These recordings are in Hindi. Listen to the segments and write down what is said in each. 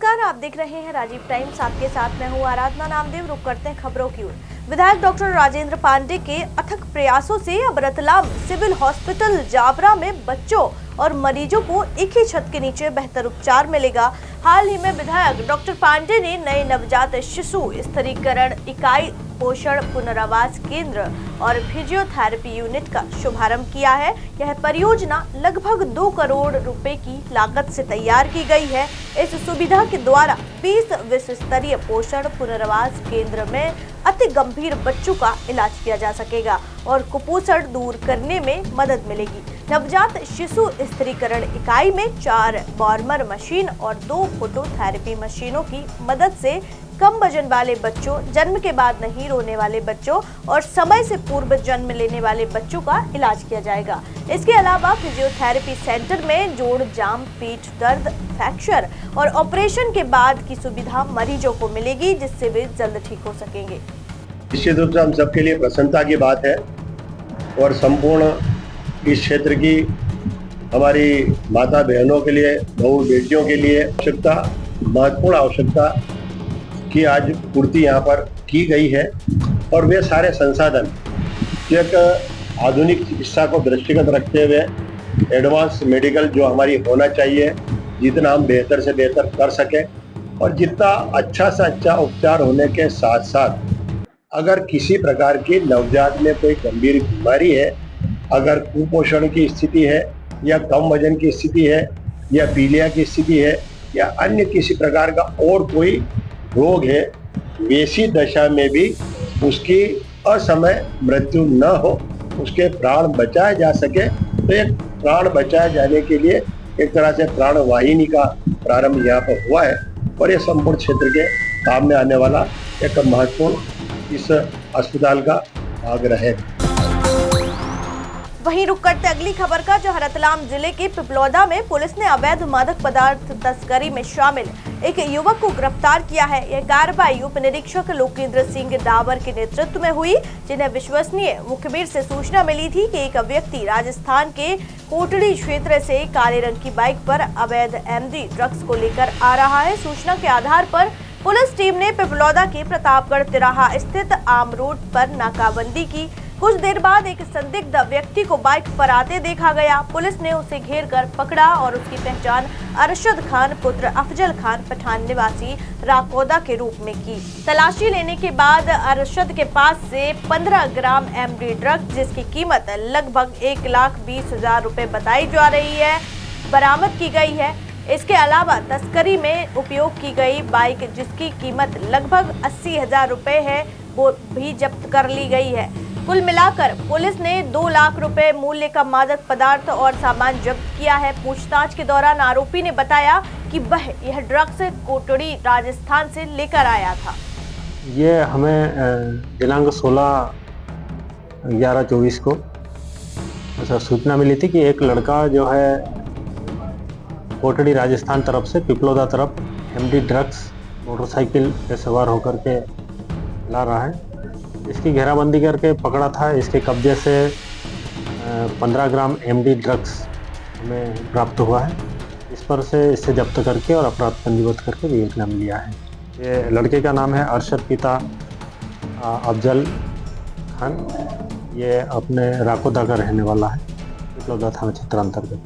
नमस्कार, आप देख रहे हैं राजीव टाइम्स। आपके साथ मैं हूं आराधना नामदेव। रुक करते हैं खबरों की ओर। विधायक डॉक्टर राजेंद्र पांडे के अथक प्रयासों से अब रतलाम सिविल हॉस्पिटल जाबरा में बच्चों और मरीजों को एक ही छत के नीचे बेहतर उपचार मिलेगा। हाल ही में विधायक डॉक्टर पांडे ने नए नवजात शिशु स्थिरीकरण इकाई, पोषण पुनरावास केंद्र और फिजियोथेरेपी यूनिट का शुभारंभ किया है। यह परियोजना लगभग 2 करोड़ रुपए की लागत से तैयार की गई है। इस सुविधा के द्वारा 20 विश्व स्तरीय पोषण पुनरावास केंद्र में अति गंभीर बच्चों का इलाज किया जा सकेगा और कुपोषण दूर करने में मदद मिलेगी। नवजात शिशु स्थिरीकरण इकाई में 4 वार्मर मशीन और 2 फोटोथेरेपी मशीनों की मदद से कम वजन वाले बच्चों, जन्म के बाद नहीं रोने वाले बच्चों और समय से पूर्व जन्म लेने वाले बच्चों का इलाज किया जाएगा। इसके अलावा फिजियोथेरेपी सेंटर में जोड़ जाम, पीठ दर्द, फ्रैक्चर और ऑपरेशन के बाद की सुविधा मरीजों को मिलेगी, जिससे वे जल्द ठीक हो सकेंगे। निश्चित रूप से हम सबके लिए प्रसन्नता की बात है और संपूर्ण इस क्षेत्र की हमारी माता बहनों के लिए, बहू बेटियों के लिए महत्वपूर्ण आवश्यकता की आज पूर्ति यहाँ पर की गई है। और वे सारे संसाधन एक आधुनिक चिकित्सा को दृष्टिगत रखते हुए एडवांस मेडिकल जो हमारी होना चाहिए, जितना हम बेहतर से बेहतर कर सकें और जितना अच्छा से अच्छा उपचार होने के साथ साथ अगर किसी प्रकार की नवजात में कोई गंभीर बीमारी है, अगर कुपोषण की स्थिति है या कम वजन की स्थिति है या पीलिया की स्थिति है या अन्य किसी प्रकार का और कोई रोग है, वैसी दशा में भी उसकी असमय मृत्यु न हो, उसके प्राण बचाए जा सके। तो एक प्राण बचाए जाने के लिए एक तरह से प्राण वाहिनी का प्रारंभ यहाँ पर हुआ है और ये संपूर्ण क्षेत्र के काम में आने वाला एक महत्वपूर्ण इस अस्पताल का भाग रहेगा। वहीं रुक करते अगली खबर का, जहां रतलाम जिले के पिपलौदा में पुलिस ने अवैध मादक पदार्थ तस्करी में शामिल एक युवक को गिरफ्तार किया है। यह कार्रवाई उप निरीक्षक लोकेंद्र सिंह डावर के नेतृत्व में हुई, जिन्हें विश्वसनीय मुखबिर से सूचना मिली थी कि एक व्यक्ति राजस्थान के कोटड़ी क्षेत्र से काले रंग की बाइक पर अवैध एमडी ड्रग्स को लेकर आ रहा है। सूचना के आधार पर पुलिस टीम ने पिपलौदा के प्रतापगढ़ तिराहा स्थित आम रोड पर नाकाबंदी की। कुछ देर बाद एक संदिग्ध व्यक्ति को बाइक पर आते देखा गया। पुलिस ने उसे घेर कर पकड़ा और उसकी पहचान अरशद खान पुत्र अफजल खान पठान निवासी राकोदा के रूप में की। तलाशी लेने के बाद अरशद के पास से 15 ग्राम एमडी ड्रग्स, जिसकी कीमत लगभग 1,20,000 रुपए बताई जा रही है, बरामद की गई है। इसके अलावा तस्करी में उपयोग की गई बाइक, जिसकी कीमत लगभग 80,000 रुपए है, वो भी जब्त कर ली गई है। कुल मिलाकर पुलिस ने 2 लाख रुपए मूल्य का मादक पदार्थ और सामान जब्त किया है। पूछताछ के दौरान आरोपी ने बताया कि वह यह ड्रग्स कोटड़ी राजस्थान से लेकर आया था। ये हमें दिनांक 16/11/24 को सूचना मिली थी कि एक लड़का जो है कोटड़ी राजस्थान तरफ से पिपलौदा तरफ एमडी ड्रग्स मोटरसाइकिल पे सवार होकर के ला रहा है। इसकी घेराबंदी करके पकड़ा था। इसके कब्जे से 15 ग्राम एमडी ड्रग्स हमें प्राप्त हुआ है। इस पर से इसे जब्त करके और अपराध पंजीबद्ध करके विवेचना में लिया है। ये लड़के का नाम है अरशद पिता अफजल खान। ये अपने राकोदा का रहने वाला है, पिपलौदा थाना क्षेत्र अंतर्गत।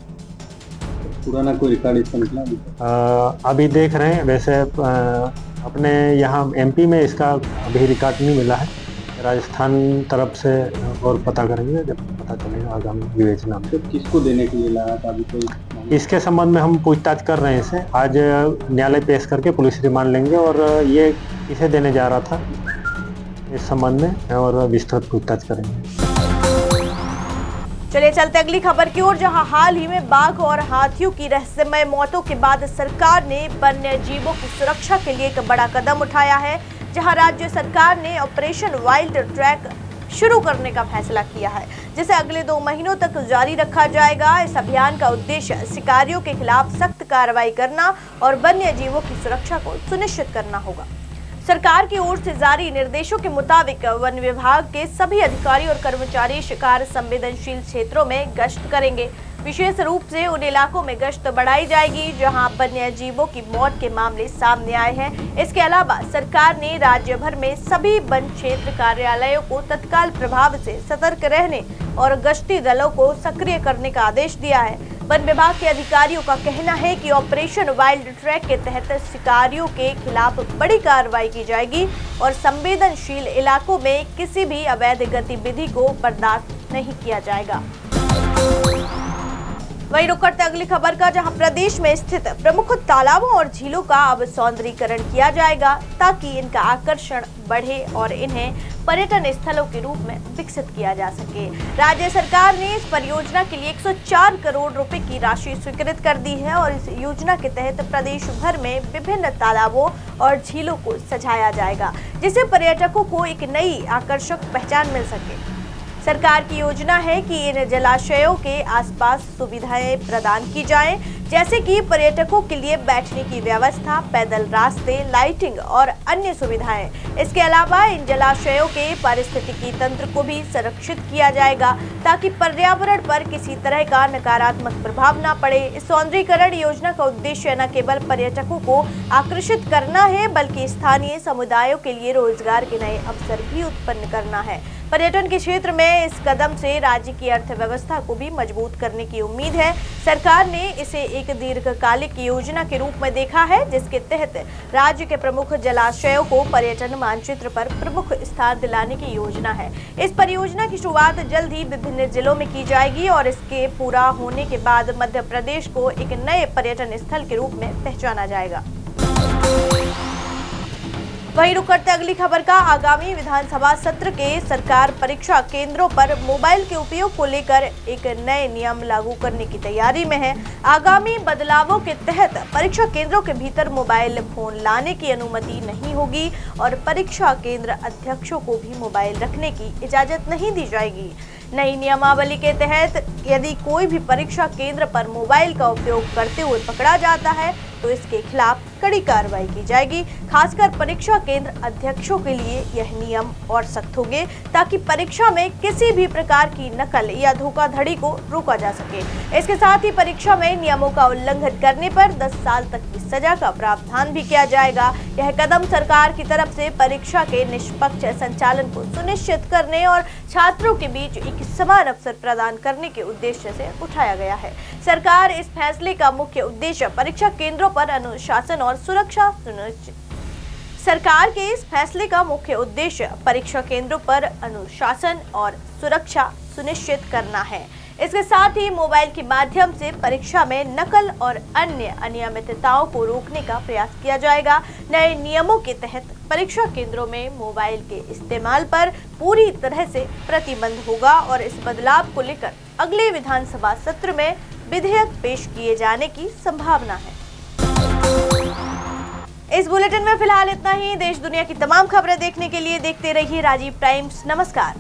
पुराना कोई रिकॉर्ड अभी देख रहे हैं। वैसे अपने यहाँ एमपी में इसका अभी रिकॉर्ड नहीं मिला है। राजस्थान तरफ से और पता करेंगे, जब पता चलेगा आगामी विवेचना में। तो किसको देने के लिए लाया था अभी कोई? इसके संबंध में हम पूछताछ कर रहे हैं। इसे आज न्यायालय पेश करके पुलिस रिमांड लेंगे और ये किसे देने जा रहा था इस संबंध में और विस्तृत पूछताछ करेंगे। चलिए चलते अगली खबर की ओर, जहां हाल ही में बाघ और हाथियों की रहस्यमय मौतों के बाद सरकार ने वन्य जीवों की सुरक्षा के लिए एक बड़ा कदम उठाया है। जहां राज्य सरकार ने ऑपरेशन वाइल्ड ट्रैक शुरू करने का फैसला किया है, जिसे अगले 2 महीनों तक जारी रखा जाएगा। इस अभियान का उद्देश्य शिकारियों के खिलाफ सख्त कार्रवाई करना और वन्य जीवों की सुरक्षा को सुनिश्चित करना होगा। सरकार की ओर से जारी निर्देशों के मुताबिक वन विभाग के सभी अधिकारी और कर्मचारी शिकार संवेदनशील क्षेत्रों में गश्त करेंगे। विशेष रूप से उन इलाकों में गश्त बढ़ाई जाएगी जहां वन्य जीवों की मौत के मामले सामने आए हैं। इसके अलावा सरकार ने राज्य भर में सभी वन क्षेत्र कार्यालयों को तत्काल प्रभाव से सतर्क रहने और गश्ती दलों को सक्रिय करने का आदेश दिया है। वन विभाग के अधिकारियों का कहना है कि ऑपरेशन वाइल्ड ट्रैक के तहत शिकारियों के खिलाफ बड़ी कार्रवाई की जाएगी और संवेदनशील इलाकों में किसी भी अवैध गतिविधि को बर्दाश्त नहीं किया जाएगा। वहीं रुक करते अगली खबर का, जहां प्रदेश में स्थित प्रमुख तालाबों और झीलों का अब सौंदर्यीकरण किया जाएगा ताकि इनका आकर्षण बढ़े और इन्हें पर्यटन स्थलों के रूप में विकसित किया जा सके। राज्य सरकार ने इस परियोजना के लिए 104 करोड़ रुपए की राशि स्वीकृत कर दी है और इस योजना के तहत प्रदेश भर में विभिन्न तालाबों और झीलों को सजाया जाएगा, जिससे पर्यटकों को एक नई आकर्षक पहचान मिल सके। सरकार की योजना है कि इन जलाशयों के आसपास सुविधाएं प्रदान की जाएं, जैसे कि पर्यटकों के लिए बैठने की व्यवस्था, पैदल रास्ते, लाइटिंग और अन्य सुविधाएं। इसके अलावा इन जलाशयों के पारिस्थितिकी तंत्र को भी संरक्षित किया जाएगा ताकि पर्यावरण पर किसी तरह का नकारात्मक प्रभाव न पड़े। इस सौंदर्यीकरण योजना का उद्देश्य न केवल पर्यटकों को आकर्षित करना है, बल्कि स्थानीय समुदायों के लिए रोजगार के नए अवसर भी उत्पन्न करना है। पर्यटन के क्षेत्र में इस कदम से राज्य की अर्थव्यवस्था को भी मजबूत करने की उम्मीद है। सरकार ने इसे एक दीर्घकालिक योजना के रूप में देखा है, जिसके तहत राज्य के प्रमुख जलाशयों को पर्यटन मानचित्र पर प्रमुख स्थान दिलाने की योजना है। इस परियोजना की शुरुआत जल्द ही विभिन्न जिलों में की जाएगी और इसके पूरा होने के बाद मध्य प्रदेश को एक नए पर्यटन स्थल के रूप में पहचाना जाएगा। वहीं रुक करते अगली खबर का, आगामी विधानसभा सत्र के सरकार परीक्षा केंद्रों पर मोबाइल के उपयोग को लेकर एक नए नियम लागू करने की तैयारी में है। आगामी बदलावों के तहत परीक्षा केंद्रों के भीतर मोबाइल फोन लाने की अनुमति नहीं होगी और परीक्षा केंद्र अध्यक्षों को भी मोबाइल रखने की इजाजत नहीं दी जाएगी। नई नियमावली के तहत यदि कोई भी परीक्षा केंद्र पर मोबाइल का उपयोग करते हुए पकड़ा जाता है तो इसके खिलाफ कड़ी कार्रवाई की जाएगी। खासकर परीक्षा केंद्र अध्यक्षों के लिए यह नियम और सख्त होंगे ताकि परीक्षा में किसी भी प्रकार की नकल या धोखाधड़ी को रोका जा सके। इसके साथ ही परीक्षा में नियमों का उल्लंघन करने पर 10 साल तक की सजा का प्रावधान भी किया जाएगा। यह कदम सरकार की तरफ से परीक्षा के निष्पक्ष संचालन को सुनिश्चित करने और छात्रों के बीच एक समान अवसर प्रदान करने के उद्देश्य से उठाया गया है। सरकार इस फैसले का मुख्य उद्देश्य परीक्षा केंद्रों पर अनुशासन और सुरक्षा सुनिश्चित सरकार के इस फैसले का मुख्य उद्देश्य परीक्षा केंद्रों पर अनुशासन और सुरक्षा सुनिश्चित करना है। इसके साथ ही मोबाइल के माध्यम से परीक्षा में नकल और अन्य अनियमितताओं को रोकने का प्रयास किया जाएगा। नए नियमों के तहत परीक्षा केंद्रों में मोबाइल के इस्तेमाल पर पूरी तरह से प्रतिबंध होगा और इस बदलाव को लेकर अगले विधानसभा सत्र में विधेयक पेश किए जाने की संभावना है। इस बुलेटिन में फिलहाल इतना ही। देश दुनिया की तमाम खबरें देखने के लिए देखते रहिए राजीव टाइम्स। नमस्कार।